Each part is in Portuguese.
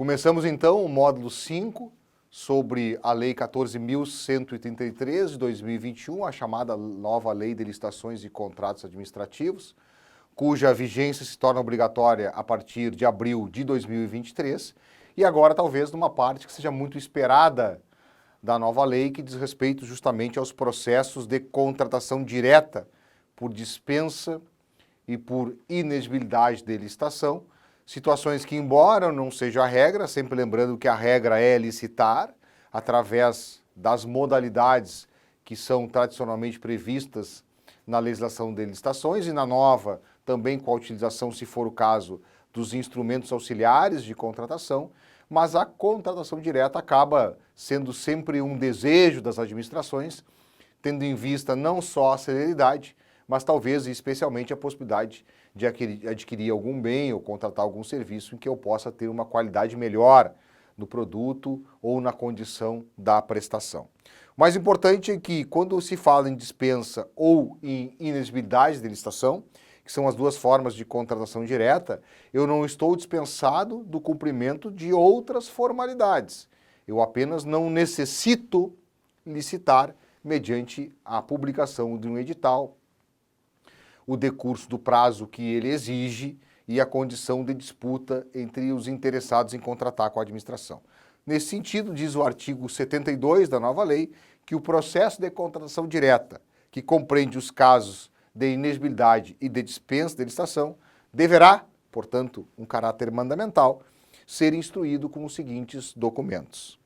Começamos então o módulo 5 sobre a Lei 14.133 de 2021, a chamada nova Lei de Licitações e Contratos Administrativos, cuja vigência se torna obrigatória a partir de abril de 2023, e agora talvez numa parte que seja muito esperada da nova lei, que diz respeito justamente aos processos de contratação direta por dispensa e por inexigibilidade de licitação, situações que, embora não seja a regra, sempre lembrando que a regra é licitar, através das modalidades que são tradicionalmente previstas na legislação de licitações e na nova também com a utilização, se for o caso, dos instrumentos auxiliares de contratação, mas a contratação direta acaba sendo sempre um desejo das administrações, tendo em vista não só a celeridade, mas talvez e especialmente a possibilidade de adquirir algum bem ou contratar algum serviço em que eu possa ter uma qualidade melhor no produto ou na condição da prestação. O mais importante é que quando se fala em dispensa ou em inexigibilidade de licitação, que são as duas formas de contratação direta, eu não estou dispensado do cumprimento de outras formalidades. Eu apenas não necessito licitar mediante a publicação de um edital, o decurso do prazo que ele exige e a condição de disputa entre os interessados em contratar com a administração. Nesse sentido, diz o artigo 72 da nova lei, que o processo de contratação direta, que compreende os casos de inexigibilidade e de dispensa de licitação, deverá, portanto, um caráter mandamental, ser instruído com os seguintes documentos.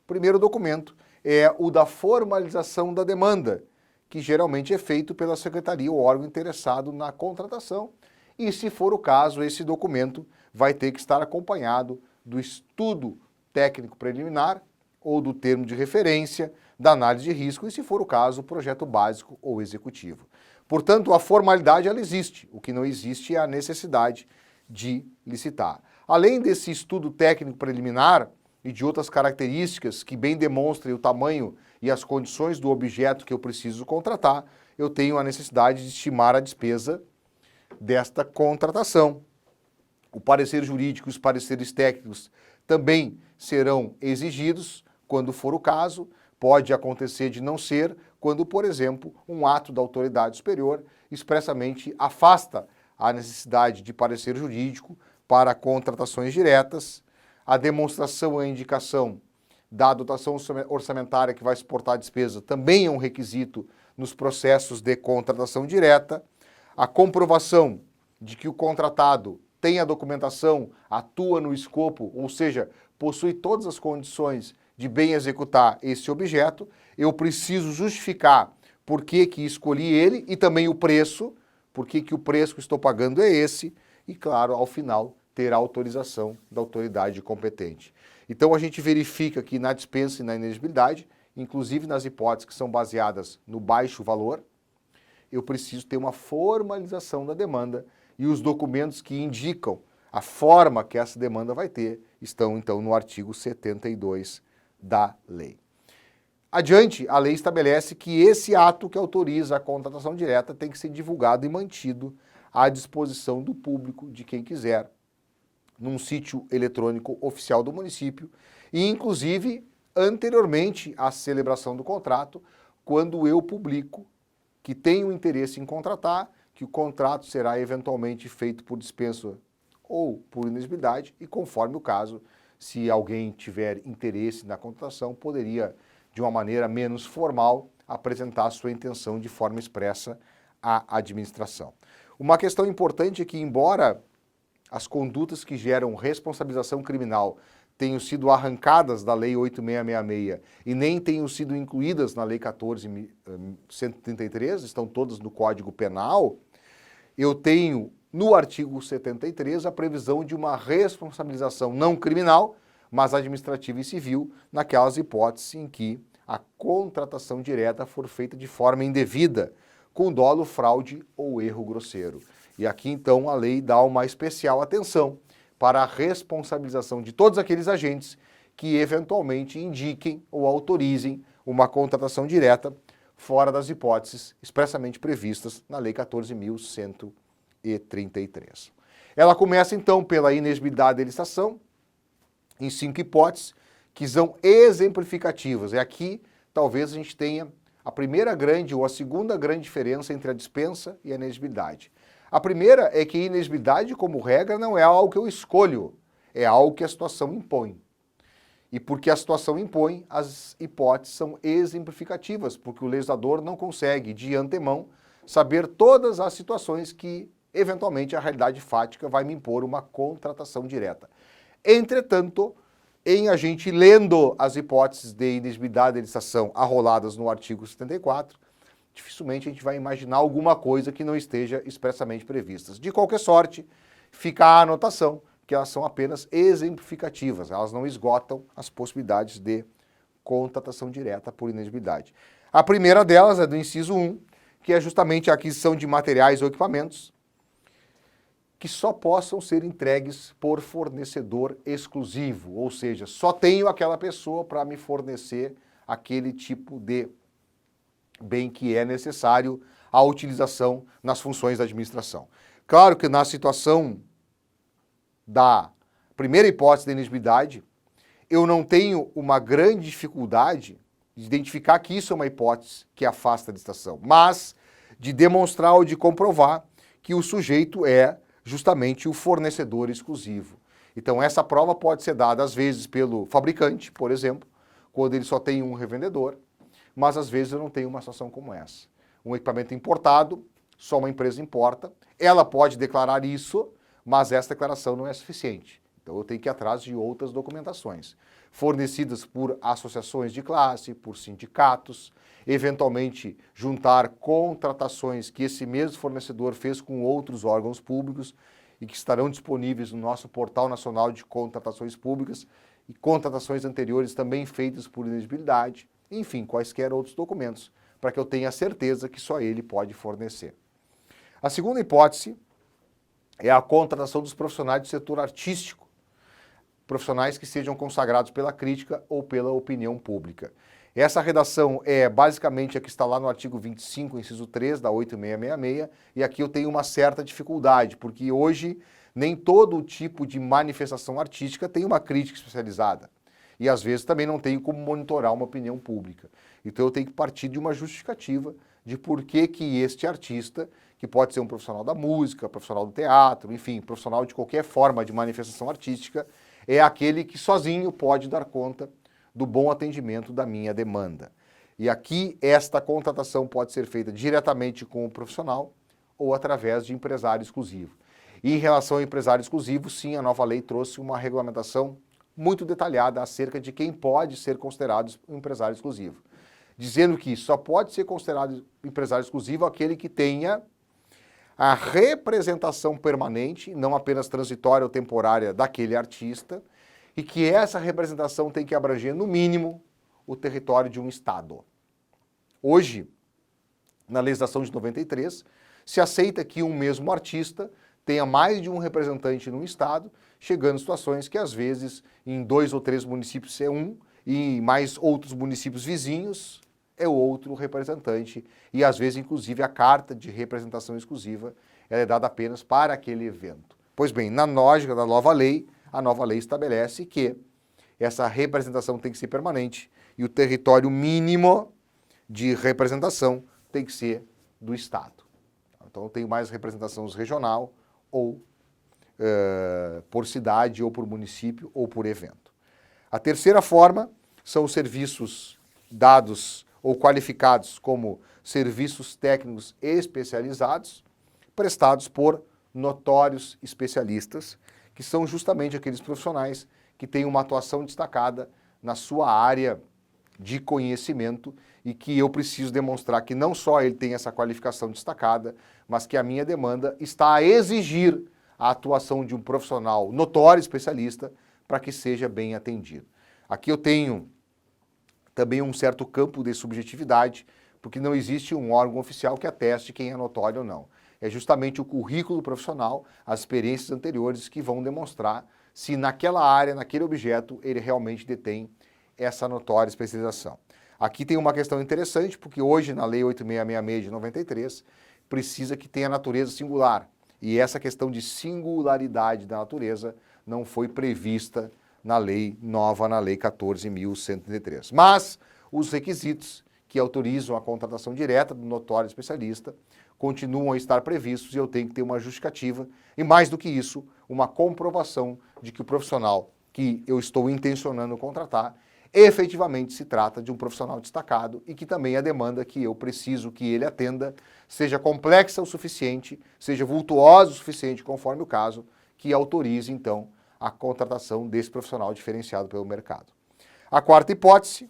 O primeiro documento é o da formalização da demanda, que geralmente é feito pela secretaria ou órgão interessado na contratação, e se for o caso, esse documento vai ter que estar acompanhado do estudo técnico preliminar ou do termo de referência, da análise de risco e, se for o caso, o projeto básico ou executivo. Portanto, a formalidade ela existe, o que não existe é a necessidade de licitar. Além desse estudo técnico preliminar e de outras características que bem demonstrem o tamanho e as condições do objeto que eu preciso contratar, eu tenho a necessidade de estimar a despesa desta contratação. O parecer jurídico e os pareceres técnicos também serão exigidos, quando for o caso. Pode acontecer de não ser, quando, por exemplo, um ato da autoridade superior expressamente afasta a necessidade de parecer jurídico para contratações diretas, a demonstração e a indicação da dotação orçamentária que vai suportar a despesa também é um requisito nos processos de contratação direta, a comprovação de que o contratado tem a documentação, atua no escopo, ou seja, possui todas as condições de bem executar esse objeto, eu preciso justificar por que escolhi ele e também o preço, por que o preço que estou pagando é esse, e claro, ao final, ter a autorização da autoridade competente. Então a gente verifica que na dispensa e na inexigibilidade, inclusive nas hipóteses que são baseadas no baixo valor, eu preciso ter uma formalização da demanda e os documentos que indicam a forma que essa demanda vai ter estão então no artigo 72 da lei. Adiante, a lei estabelece que esse ato que autoriza a contratação direta tem que ser divulgado e mantido à disposição do público, de quem quiser, num sítio eletrônico oficial do município e, inclusive, anteriormente à celebração do contrato, quando eu publico que tenho interesse em contratar, que o contrato será eventualmente feito por dispensa ou por inexigibilidade e, conforme o caso, se alguém tiver interesse na contratação, poderia, de uma maneira menos formal, apresentar sua intenção de forma expressa à administração. Uma questão importante é que, embora as condutas que geram responsabilização criminal tenham sido arrancadas da Lei 8.666 e nem tenham sido incluídas na Lei 14.133, estão todas no Código Penal, eu tenho no artigo 73 a previsão de uma responsabilização não criminal, mas administrativa e civil, naquelas hipóteses em que a contratação direta for feita de forma indevida, com dolo, fraude ou erro grosseiro. E aqui então a lei dá uma especial atenção para a responsabilização de todos aqueles agentes que eventualmente indiquem ou autorizem uma contratação direta fora das hipóteses expressamente previstas na Lei 14.133. Ela começa então pela inexigibilidade de licitação, em 5 hipóteses que são exemplificativas. E aqui talvez a gente tenha a primeira grande ou a segunda grande diferença entre a dispensa e a inexigibilidade. A primeira é que a inexigibilidade, como regra, não é algo que eu escolho, é algo que a situação impõe. E porque a situação impõe, as hipóteses são exemplificativas, porque o legislador não consegue, de antemão, saber todas as situações que, eventualmente, a realidade fática vai me impor uma contratação direta. Entretanto, em a gente lendo as hipóteses de inexigibilidade e licitação arroladas no artigo 74, dificilmente a gente vai imaginar alguma coisa que não esteja expressamente prevista. De qualquer sorte, fica a anotação que elas são apenas exemplificativas, elas não esgotam as possibilidades de contratação direta por inexigibilidade. A primeira delas é do inciso 1, que é justamente a aquisição de materiais ou equipamentos que só possam ser entregues por fornecedor exclusivo, ou seja, só tenho aquela pessoa para me fornecer aquele tipo de bem que é necessário à utilização nas funções da administração. Claro que na situação da primeira hipótese da inexigibilidade, eu não tenho uma grande dificuldade de identificar que isso é uma hipótese que afasta a licitação, mas de demonstrar ou de comprovar que o sujeito é justamente o fornecedor exclusivo. Então essa prova pode ser dada às vezes pelo fabricante, por exemplo, quando ele só tem um revendedor, mas às vezes eu não tenho uma situação como essa. Um equipamento importado, só uma empresa importa, ela pode declarar isso, mas essa declaração não é suficiente. Então eu tenho que ir atrás de outras documentações, fornecidas por associações de classe, por sindicatos, eventualmente juntar contratações que esse mesmo fornecedor fez com outros órgãos públicos e que estarão disponíveis no nosso Portal Nacional de Contratações Públicas e contratações anteriores também feitas por inexigibilidade, enfim, quaisquer outros documentos, para que eu tenha certeza que só ele pode fornecer. A segunda hipótese é a contratação dos profissionais do setor artístico, profissionais que sejam consagrados pela crítica ou pela opinião pública. Essa redação é basicamente a que está lá no artigo 25, inciso 3 da 8666, e aqui eu tenho uma certa dificuldade, porque hoje nem todo tipo de manifestação artística tem uma crítica especializada. E às vezes também não tenho como monitorar uma opinião pública. Então eu tenho que partir de uma justificativa de por que este artista, que pode ser um profissional da música, profissional do teatro, enfim, profissional de qualquer forma de manifestação artística, é aquele que sozinho pode dar conta do bom atendimento da minha demanda. E aqui esta contratação pode ser feita diretamente com o profissional ou através de empresário exclusivo. E em relação ao empresário exclusivo, sim, a nova lei trouxe uma regulamentação muito detalhada acerca de quem pode ser considerado um empresário exclusivo, dizendo que só pode ser considerado empresário exclusivo aquele que tenha a representação permanente, não apenas transitória ou temporária, daquele artista, e que essa representação tem que abranger, no mínimo, o território de um estado. Hoje, na legislação de 93, se aceita que um mesmo artista tenha mais de um representante num estado, chegando a situações que, às vezes, em 2 ou 3 municípios é um, e em mais outros municípios vizinhos é o outro representante, e às vezes, inclusive, a carta de representação exclusiva ela é dada apenas para aquele evento. Pois bem, na lógica da nova lei, a nova lei estabelece que essa representação tem que ser permanente e o território mínimo de representação tem que ser do Estado. Então eu tenho mais representação regional ou por cidade, ou por município, ou por evento. A terceira forma são os serviços dados ou qualificados como serviços técnicos especializados, prestados por notórios especialistas, que são justamente aqueles profissionais que têm uma atuação destacada na sua área de conhecimento e que eu preciso demonstrar que não só ele tem essa qualificação destacada, mas que a minha demanda está a exigir a atuação de um profissional notório especialista para que seja bem atendido. Aqui eu tenho também um certo campo de subjetividade, porque não existe um órgão oficial que ateste quem é notório ou não. É justamente o currículo profissional, as experiências anteriores que vão demonstrar se naquela área, naquele objeto, ele realmente detém essa notória especialização. Aqui tem uma questão interessante, porque hoje na Lei 8666 de 93, precisa que tenha natureza singular. E essa questão de singularidade da natureza não foi prevista na lei nova, na lei 14.133. Mas os requisitos que autorizam a contratação direta do notório especialista continuam a estar previstos e eu tenho que ter uma justificativa e, mais do que isso, uma comprovação de que o profissional que eu estou intencionando contratar efetivamente se trata de um profissional destacado e que também a demanda que eu preciso que ele atenda seja complexa o suficiente, seja vultuosa o suficiente, conforme o caso, que autorize, então, a contratação desse profissional diferenciado pelo mercado. A quarta hipótese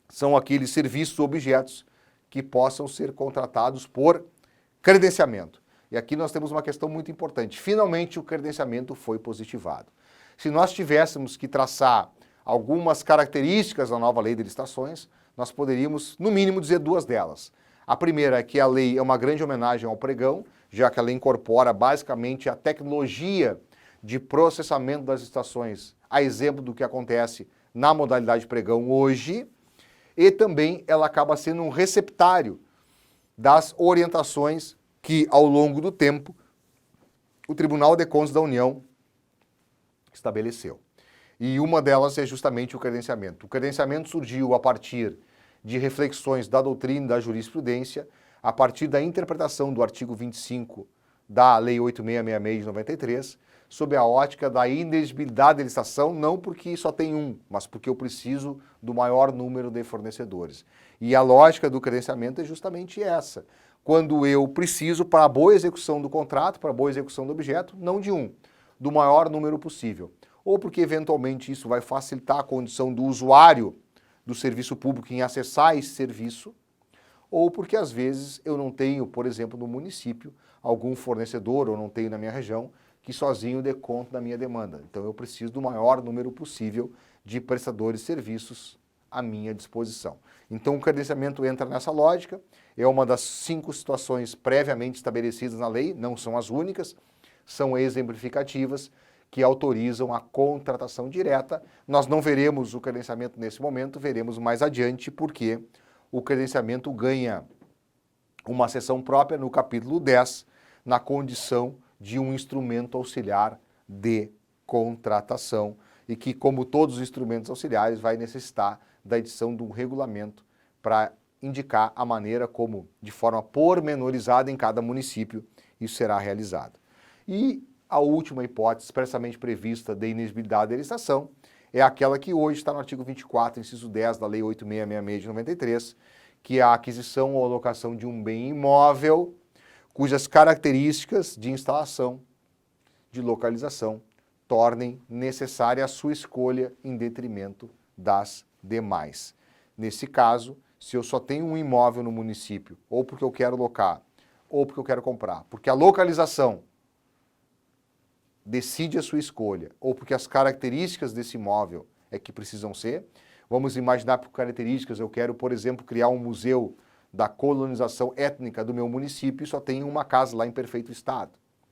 são aqueles serviços ou objetos que possam ser contratados por credenciamento. E aqui nós temos uma questão muito importante. Finalmente o credenciamento foi positivado. Se nós tivéssemos que traçar algumas características da nova lei de licitações, nós poderíamos, no mínimo, dizer duas delas. A primeira é que a lei é uma grande homenagem ao pregão, já que ela incorpora basicamente a tecnologia de processamento das licitações, a exemplo do que acontece na modalidade pregão hoje, e também ela acaba sendo um receptário das orientações que, ao longo do tempo, o Tribunal de Contas da União estabeleceu. E uma delas é justamente o credenciamento. O credenciamento surgiu a partir de reflexões da doutrina e da jurisprudência, a partir da interpretação do artigo 25 da Lei 8666 de 93, sob a ótica da inexigibilidade da licitação, não porque só tem um, mas porque eu preciso do maior número de fornecedores. E a lógica do credenciamento é justamente essa. Quando eu preciso, para a boa execução do contrato, para a boa execução do objeto, não de um, do maior número possível. Ou porque, eventualmente, isso vai facilitar a condição do usuário do serviço público em acessar esse serviço, ou porque, às vezes, eu não tenho, por exemplo, no município, algum fornecedor, ou não tenho na minha região, que sozinho dê conta da minha demanda. Então eu preciso do maior número possível de prestadores de serviços à minha disposição. Então o credenciamento entra nessa lógica, é uma das 5 situações previamente estabelecidas na lei, não são as únicas, são exemplificativas que autorizam a contratação direta. Nós não veremos o credenciamento nesse momento, veremos mais adiante, porque o credenciamento ganha uma seção própria no capítulo 10, na condição de um instrumento auxiliar de contratação e que, como todos os instrumentos auxiliares, vai necessitar da edição de um regulamento para indicar a maneira como, de forma pormenorizada em cada município, isso será realizado. E a última hipótese expressamente prevista de inexigibilidade da licitação é aquela que hoje está no artigo 24, inciso 10 da Lei 8666 de 93, que é a aquisição ou alocação de um bem imóvel cujas características de instalação, de localização, tornem necessária a sua escolha em detrimento das demais. Nesse caso, se eu só tenho um imóvel no município, ou porque eu quero locar, ou porque eu quero comprar, porque a localização decide a sua escolha, ou porque as características desse imóvel é que precisam ser, vamos imaginar por características, eu quero, por exemplo, criar um museu da colonização étnica do meu município e só tem uma casa lá em perfeito estado.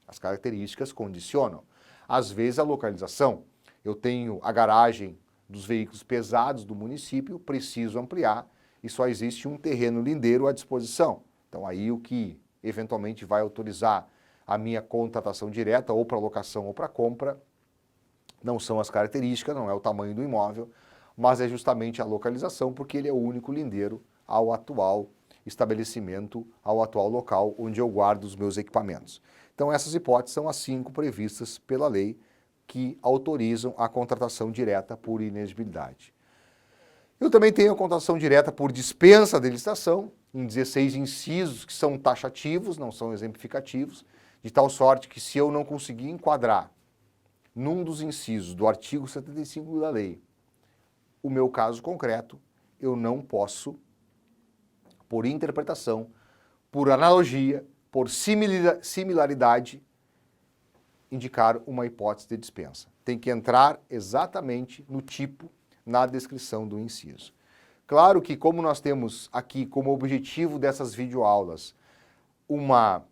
As características condicionam. Às vezes a localização, eu tenho a garagem dos veículos pesados do município, preciso ampliar e só existe um terreno lindeiro à disposição. Então aí o que eventualmente vai autorizar a minha contratação direta ou para locação ou para compra não são as características, não é o tamanho do imóvel, mas é justamente a localização, porque ele é o único lindeiro ao atual estabelecimento, ao atual local onde eu guardo os meus equipamentos. Então essas hipóteses são as 5 previstas pela lei que autorizam a contratação direta por inexigibilidade. Eu também tenho a contratação direta por dispensa de licitação, em 16 incisos que são taxativos, não são exemplificativos, de tal sorte que se eu não conseguir enquadrar num dos incisos do artigo 75 da lei o meu caso concreto, eu não posso, por interpretação, por analogia, por similaridade, indicar uma hipótese de dispensa. Tem que entrar exatamente no tipo, na descrição do inciso. Claro que, como nós temos aqui como objetivo dessas videoaulas uma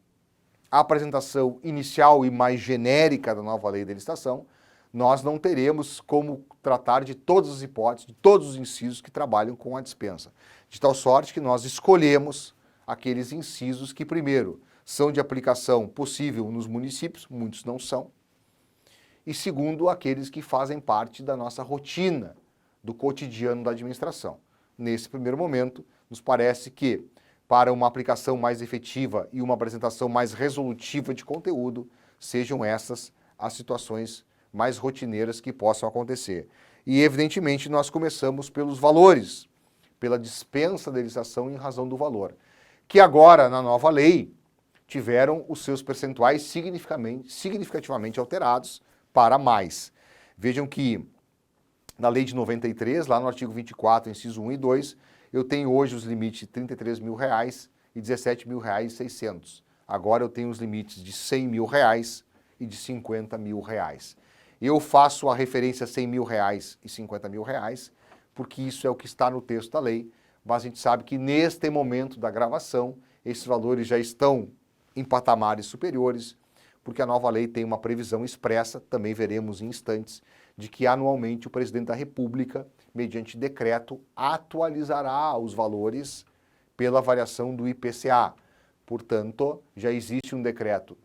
apresentação inicial e mais genérica da nova lei da licitação, nós não teremos como tratar de todas as hipóteses, de todos os incisos que trabalham com a dispensa. De tal sorte que nós escolhemos aqueles incisos que, primeiro, são de aplicação possível nos municípios, muitos não são, e segundo, aqueles que fazem parte da nossa rotina, do cotidiano da administração. Nesse primeiro momento, nos parece que, para uma aplicação mais efetiva e uma apresentação mais resolutiva de conteúdo, sejam essas as situações mais rotineiras que possam acontecer. E, evidentemente, nós começamos pelos valores, pela dispensa da licitação em razão do valor, que agora, na nova lei, tiveram os seus percentuais significativamente alterados para mais. Vejam que, na lei de 93, lá no artigo 24, inciso 1 e 2, eu tenho hoje os limites de R$ 33.000 e R$ 17.600. Agora eu tenho os limites de R$ 100.000 e de R$ 50.000. Eu faço a referência a R$ 100.000 e R$ 50.000, porque isso é o que está no texto da lei, mas a gente sabe que neste momento da gravação, esses valores já estão em patamares superiores, porque a nova lei tem uma previsão expressa, também veremos em instantes, de que anualmente o presidente da República, mediante decreto, atualizará os valores pela variação do IPCA. Portanto, já existe um decreto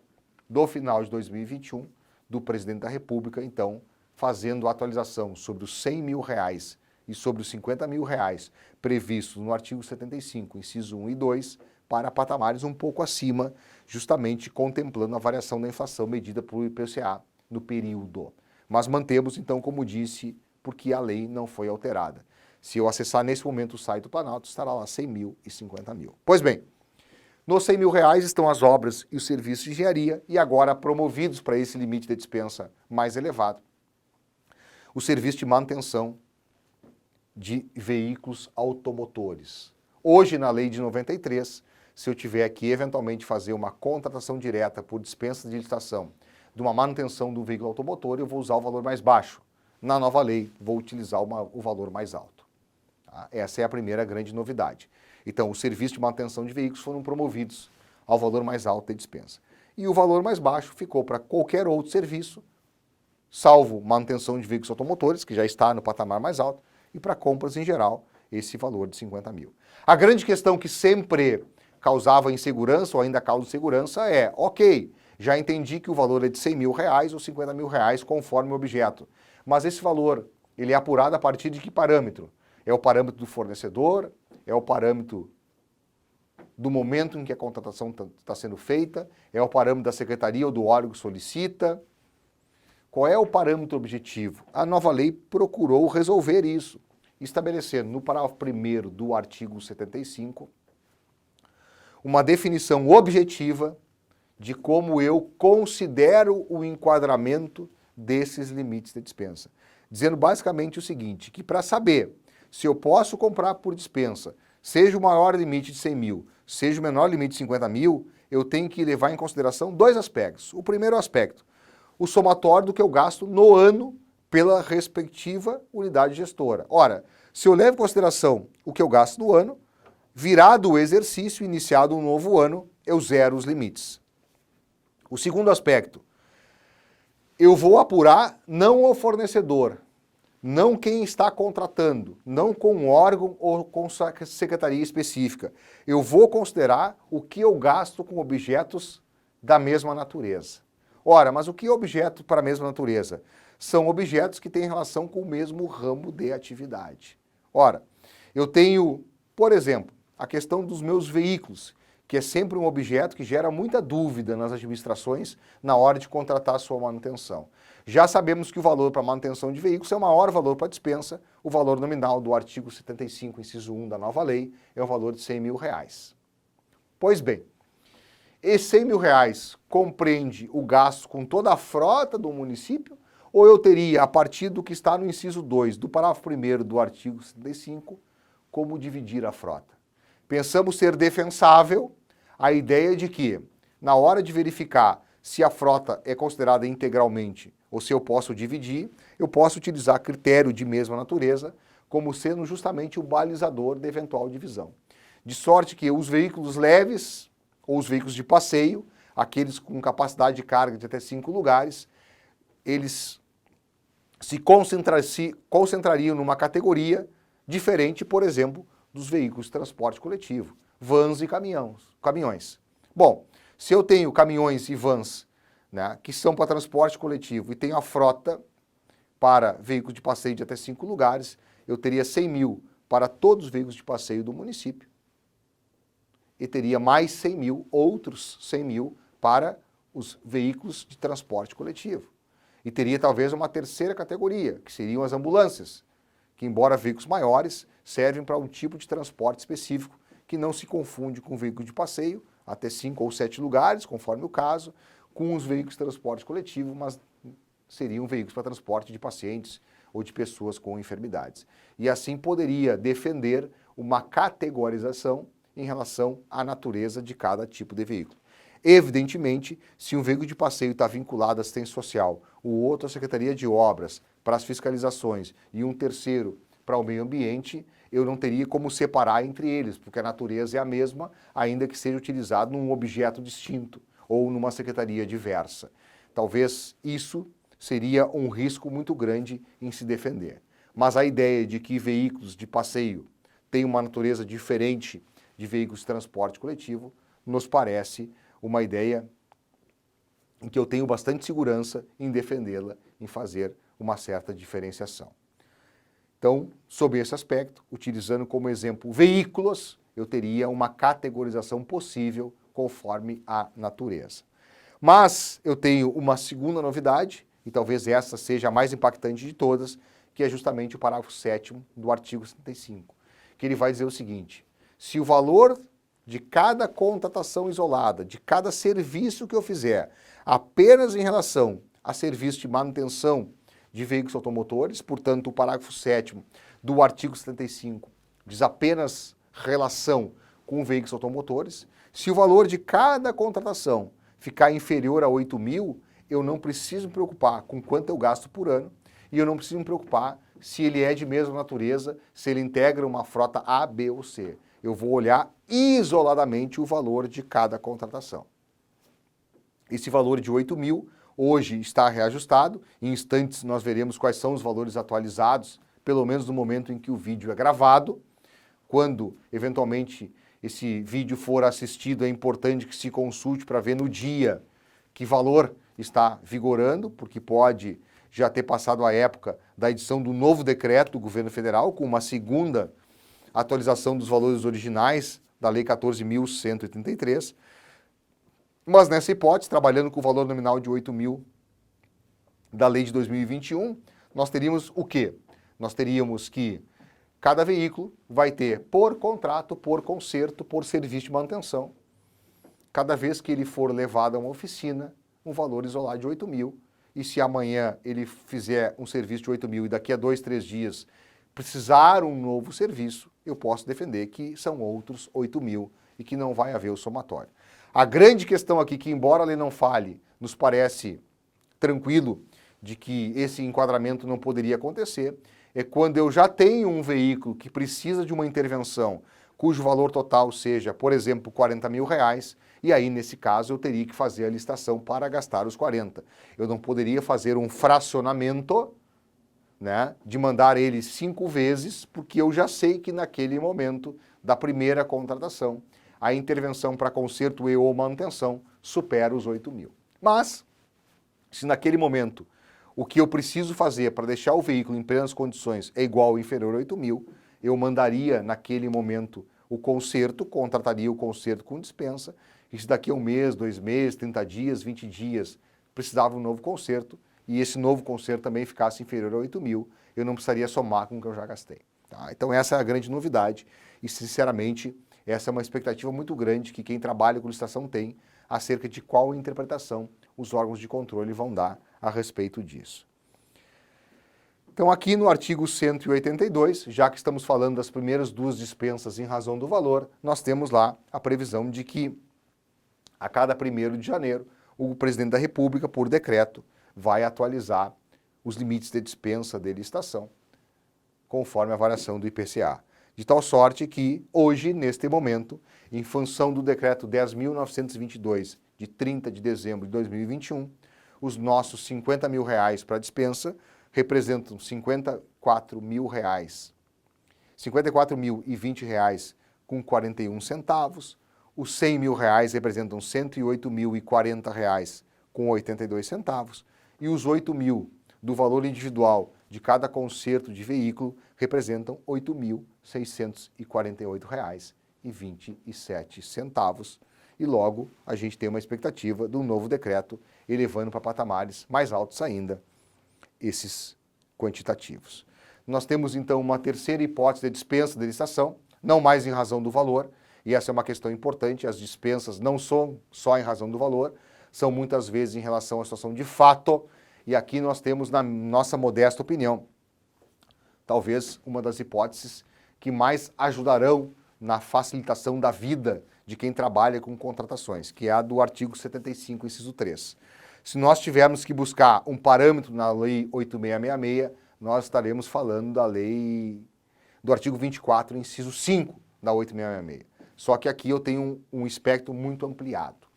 do final de 2021 do presidente da República, então, fazendo a atualização sobre os R$ 100.000 e sobre os R$ 50.000 previstos no artigo 75, inciso 1 e 2, para patamares um pouco acima, justamente contemplando a variação da inflação medida pelo IPCA no período. Mas mantemos, então, como disse, porque a lei não foi alterada. Se eu acessar nesse momento o site do Planalto, estará lá 100 mil e 50 mil. Pois bem, nos R$ 100.000 estão as obras e os serviços de engenharia e agora promovidos para esse limite de dispensa mais elevado, o serviço de manutenção de veículos automotores. Hoje, na lei de 93, se eu tiver que eventualmente fazer uma contratação direta por dispensa de licitação de uma manutenção do veículo automotor, eu vou usar o valor mais baixo. Na nova lei, vou utilizar o valor mais alto. Tá? Essa é a primeira grande novidade. Então, os serviços de manutenção de veículos foram promovidos ao valor mais alto da dispensa. E o valor mais baixo ficou para qualquer outro serviço, salvo manutenção de veículos automotores, que já está no patamar mais alto, e para compras em geral, esse valor de 50 mil. A grande questão que sempre causava insegurança, ou ainda causa insegurança, é, ok, já entendi que o valor é de 100 mil reais ou 50 mil reais conforme o objeto. Mas esse valor, ele é apurado a partir de que parâmetro? É o parâmetro do fornecedor? É o parâmetro do momento em que a contratação está sendo feita? É o parâmetro da secretaria ou do órgão que solicita? Qual é o parâmetro objetivo? A nova lei procurou resolver isso, estabelecendo no parágrafo 1º do artigo 75 uma definição objetiva de como eu considero o enquadramento desses limites de dispensa. Dizendo basicamente o seguinte, que para saber se eu posso comprar por dispensa, seja o maior limite de 100 mil, seja o menor limite de 50 mil, eu tenho que levar em consideração dois aspectos. O primeiro aspecto, o somatório do que eu gasto no ano pela respectiva unidade gestora. Ora, se eu levo em consideração o que eu gasto no ano, virado o exercício, iniciado um novo ano, eu zero os limites. O segundo aspecto, eu vou apurar não o fornecedor, não quem está contratando, não com um órgão ou com secretaria específica. Eu vou considerar o que eu gasto com objetos da mesma natureza. Ora, mas o que é objeto para a mesma natureza? São objetos que têm relação com o mesmo ramo de atividade. Ora, eu tenho, por exemplo, a questão dos meus veículos, que é sempre um objeto que gera muita dúvida nas administrações na hora de contratar a sua manutenção. Já sabemos que o valor para manutenção de veículos é o maior valor para dispensa, o valor nominal do artigo 75, inciso 1 da nova lei, é o valor de 100 mil reais. Pois bem, esses 100 mil reais compreende o gasto com toda a frota do município, ou eu teria, a partir do que está no inciso 2 do parágrafo 1º do artigo 75, como dividir a frota? Pensamos ser defensável a ideia de que, na hora de verificar se a frota é considerada integralmente ou se eu posso dividir, eu posso utilizar critério de mesma natureza como sendo justamente o balizador da eventual divisão. De sorte que os veículos leves ou os veículos de passeio, aqueles com capacidade de carga de até 5 lugares, eles se concentrariam numa categoria diferente, por exemplo, dos veículos de transporte coletivo, vans e caminhões. Bom, se eu tenho caminhões e vans, né, que são para transporte coletivo, e tenho a frota para veículos de passeio de até 5 lugares, eu teria 100 mil para todos os veículos de passeio do município e teria mais 100 mil, outros 100 mil para os veículos de transporte coletivo. E teria talvez uma terceira categoria, que seriam as ambulâncias, que embora veículos maiores, servem para um tipo de transporte específico que não se confunde com veículo de passeio, até 5 ou 7 lugares, conforme o caso, com os veículos de transporte coletivo, mas seriam veículos para transporte de pacientes ou de pessoas com enfermidades. E assim poderia defender uma categorização em relação à natureza de cada tipo de veículo. Evidentemente, se um veículo de passeio está vinculado à assistência social, o outro à Secretaria de Obras, para as fiscalizações, e um terceiro para o meio ambiente, eu não teria como separar entre eles, porque a natureza é a mesma, ainda que seja utilizado num objeto distinto ou numa secretaria diversa. Talvez isso seria um risco muito grande em se defender. Mas a ideia de que veículos de passeio têm uma natureza diferente de veículos de transporte coletivo nos parece uma ideia em que eu tenho bastante segurança em defendê-la, em fazer uma certa diferenciação. Então, sob esse aspecto, utilizando como exemplo veículos, eu teria uma categorização possível conforme a natureza. Mas eu tenho uma segunda novidade, e talvez essa seja a mais impactante de todas, que é justamente o parágrafo 7º do artigo 75, que ele vai dizer o seguinte: se o valor de cada contratação isolada, de cada serviço que eu fizer, apenas em relação a serviço de manutenção de veículos automotores, portanto, o parágrafo 7º do artigo 75 diz apenas relação com veículos automotores, se o valor de cada contratação ficar inferior a 8 mil, eu não preciso me preocupar com quanto eu gasto por ano e eu não preciso me preocupar se ele é de mesma natureza, se ele integra uma frota A, B ou C. Eu vou olhar isoladamente o valor de cada contratação. Esse valor de 8 mil hoje está reajustado, em instantes nós veremos quais são os valores atualizados, pelo menos no momento em que o vídeo é gravado. Quando, eventualmente, esse vídeo for assistido, é importante que se consulte para ver no dia que valor está vigorando, porque pode já ter passado a época da edição do novo decreto do governo federal, com uma segunda atualização dos valores originais da Lei 14.133, mas nessa hipótese, trabalhando com o valor nominal de 8 mil da Lei de 2021, nós teríamos o quê? Nós teríamos que cada veículo vai ter, por contrato, por conserto, por serviço de manutenção, cada vez que ele for levado a uma oficina, um valor isolado de 8 mil, e se amanhã ele fizer um serviço de 8 mil e daqui a 2, 3 dias precisar um novo serviço, eu posso defender que são outros 8 mil e que não vai haver o somatório. A grande questão aqui, que embora a lei não fale, nos parece tranquilo de que esse enquadramento não poderia acontecer, é quando eu já tenho um veículo que precisa de uma intervenção cujo valor total seja, por exemplo, 40 mil reais, e aí, nesse caso, eu teria que fazer a licitação para gastar os 40. Eu não poderia fazer um fracionamento, né, de mandar ele 5 vezes, porque eu já sei que naquele momento da primeira contratação, a intervenção para conserto e ou manutenção supera os 8 mil. Mas, se naquele momento o que eu preciso fazer para deixar o veículo em plenas condições é igual ou inferior a 8 mil, eu mandaria naquele momento o conserto, contrataria o conserto com dispensa, e se daqui a 1 mês, 2 meses, 30 dias, 20 dias precisava um novo conserto, e esse novo conserto também ficasse inferior a 8 mil, eu não precisaria somar com o que eu já gastei. Tá? Então essa é a grande novidade, e sinceramente essa é uma expectativa muito grande que quem trabalha com licitação tem acerca de qual interpretação os órgãos de controle vão dar a respeito disso. Então aqui no artigo 182, já que estamos falando das primeiras 2 dispensas em razão do valor, nós temos lá a previsão de que a cada 1º de janeiro, o presidente da República, por decreto, vai atualizar os limites de dispensa de licitação, conforme a variação do IPCA. De tal sorte que, hoje, neste momento, em função do decreto 10.922, de 30 de dezembro de 2021, os nossos 50 mil reais para dispensa representam 54 mil reais. 54.020 reais com 41 centavos, os 100 mil reais representam 108.040 reais com 82 centavos e os 8 mil do valor individual de cada conserto de veículo representam R$ 8.648,27. E logo a gente tem uma expectativa de um novo decreto elevando para patamares mais altos ainda esses quantitativos. Nós temos então uma terceira hipótese de dispensa de licitação, não mais em razão do valor, e essa é uma questão importante, as dispensas não são só em razão do valor, são muitas vezes em relação à situação de fato, e aqui nós temos, na nossa modesta opinião, talvez uma das hipóteses que mais ajudarão na facilitação da vida de quem trabalha com contratações, que é a do artigo 75, inciso 3. Se nós tivermos que buscar um parâmetro na Lei 8666, nós estaremos falando da lei do artigo 24, inciso 5 da 8666. Só que aqui eu tenho um espectro muito ampliado.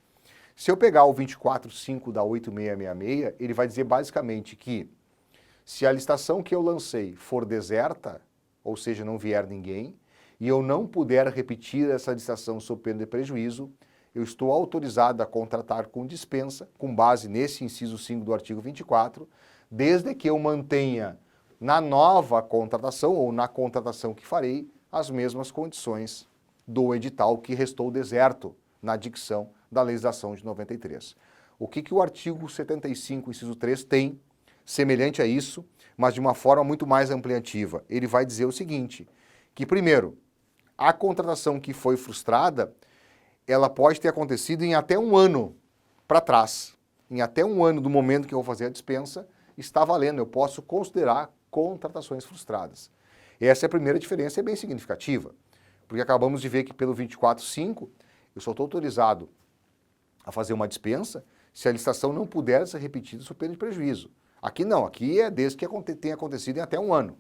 Se eu pegar o 24.5 da 8666, ele vai dizer basicamente que se a licitação que eu lancei for deserta, ou seja, não vier ninguém, e eu não puder repetir essa licitação sob pena de prejuízo, eu estou autorizado a contratar com dispensa, com base nesse inciso 5 do artigo 24, desde que eu mantenha na nova contratação ou na contratação que farei as mesmas condições do edital que restou deserto na dicção da legislação de 93. O que o artigo 75, inciso 3 tem semelhante a isso, mas de uma forma muito mais ampliativa? Ele vai dizer o seguinte, que primeiro, a contratação que foi frustrada, ela pode ter acontecido em até um ano para trás. Em até um ano do momento que eu vou fazer a dispensa, está valendo, eu posso considerar contratações frustradas. Essa é a primeira diferença, é bem significativa, porque acabamos de ver que pelo 24.5, eu só estou autorizado a fazer uma dispensa se a licitação não puder ser repetida sob pena de prejuízo. Aqui não, aqui é desde que tenha acontecido em até um ano.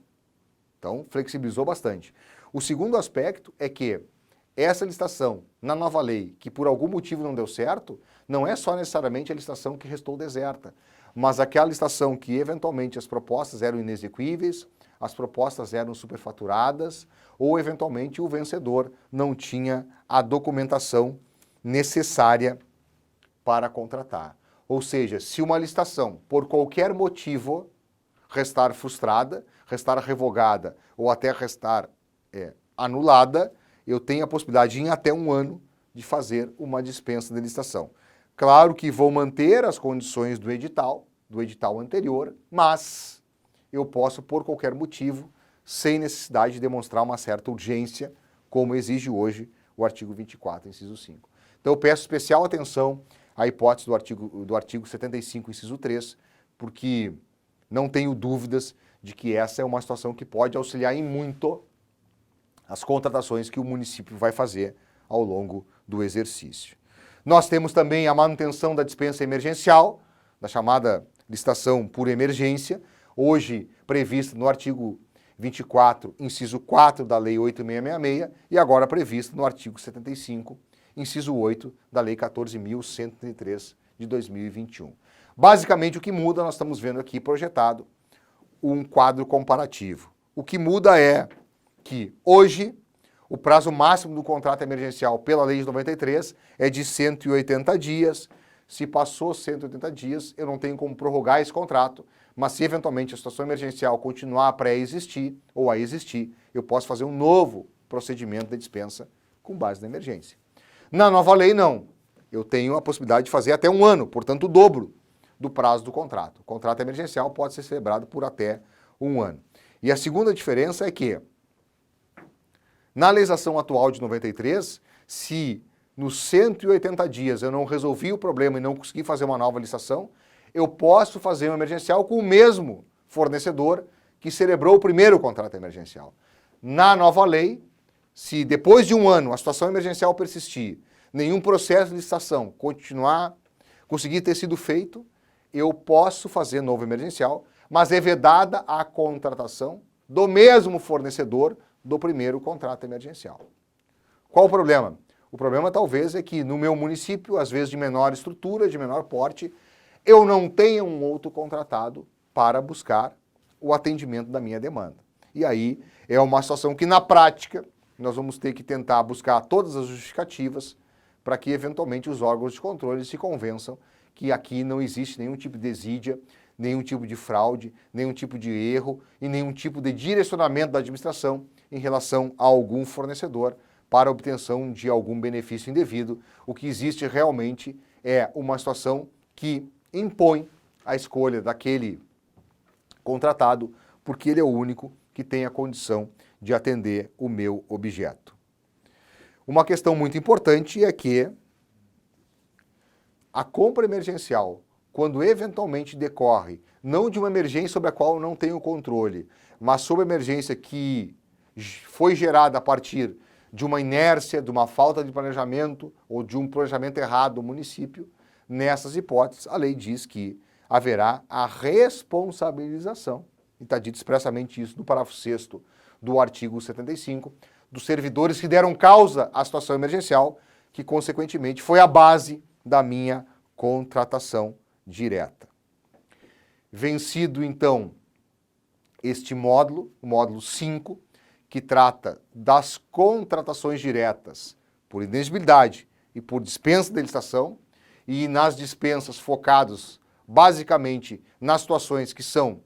Então, flexibilizou bastante. O segundo aspecto é que essa licitação, na nova lei, que por algum motivo não deu certo, não é só necessariamente a licitação que restou deserta, mas aquela licitação que eventualmente as propostas eram inexequíveis, as propostas eram superfaturadas, ou eventualmente o vencedor não tinha a documentação necessária para contratar. Ou seja, se uma licitação, por qualquer motivo, restar frustrada, restar revogada ou até restar anulada, eu tenho a possibilidade em até um ano de fazer uma dispensa de licitação. Claro que vou manter as condições do edital anterior, mas eu posso, por qualquer motivo, sem necessidade de demonstrar uma certa urgência, como exige hoje o artigo 24, inciso 5. Então eu peço especial atenção à hipótese do artigo 75, inciso 3, porque não tenho dúvidas de que essa é uma situação que pode auxiliar em muito as contratações que o município vai fazer ao longo do exercício. Nós temos também a manutenção da dispensa emergencial, da chamada licitação por emergência, hoje prevista no artigo 24, inciso 4 da Lei 8666 e agora prevista no artigo 75, inciso 8 da Lei 14.103 de 2021. Basicamente o que muda, nós estamos vendo aqui projetado um quadro comparativo. O que muda é que hoje o prazo máximo do contrato emergencial pela Lei de 93 é de 180 dias. Se passou 180 dias, eu não tenho como prorrogar esse contrato, mas se eventualmente a situação emergencial continuar a pré-existir ou a existir, eu posso fazer um novo procedimento de dispensa com base na emergência. Na nova lei, não. Eu tenho a possibilidade de fazer até um ano, portanto, o dobro do prazo do contrato. O contrato emergencial pode ser celebrado por até um ano. E a segunda diferença é que, na legislação atual de 93, se nos 180 dias eu não resolvi o problema e não consegui fazer uma nova licitação, eu posso fazer um emergencial com o mesmo fornecedor que celebrou o primeiro contrato emergencial. Na nova lei, se depois de um ano a situação emergencial persistir, nenhum processo de licitação conseguir ter sido feito, eu posso fazer novo emergencial, mas é vedada a contratação do mesmo fornecedor do primeiro contrato emergencial. Qual o problema? O problema talvez é que no meu município, às vezes de menor estrutura, de menor porte, eu não tenha um outro contratado para buscar o atendimento da minha demanda. E aí é uma situação que na prática nós vamos ter que tentar buscar todas as justificativas para que eventualmente os órgãos de controle se convençam que aqui não existe nenhum tipo de desídia, nenhum tipo de fraude, nenhum tipo de erro e nenhum tipo de direcionamento da administração em relação a algum fornecedor para a obtenção de algum benefício indevido. O que existe realmente é uma situação que impõe a escolha daquele contratado, porque ele é o único que tem a condição de atender o meu objeto. Uma questão muito importante é que a compra emergencial, quando eventualmente decorre, não de uma emergência sobre a qual eu não tenho controle, mas sobre a emergência que foi gerada a partir de uma inércia, de uma falta de planejamento ou de um planejamento errado do município, nessas hipóteses, a lei diz que haverá a responsabilização, e está dito expressamente isso no parágrafo 6º do artigo 75, dos servidores que deram causa à situação emergencial, que consequentemente foi a base da minha contratação direta. Vencido então este módulo, o módulo 5, que trata das contratações diretas por inexigibilidade e por dispensa de licitação, e nas dispensas focados basicamente nas situações que são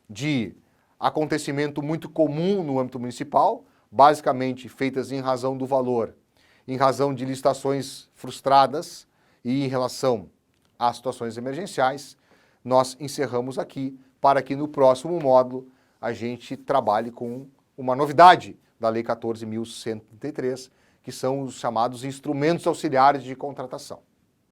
de acontecimento muito comum no âmbito municipal, basicamente feitas em razão do valor, em razão de licitações frustradas e em relação às situações emergenciais, nós encerramos aqui para que no próximo módulo a gente trabalhe com uma novidade da Lei 14.133, que são os chamados instrumentos auxiliares de contratação.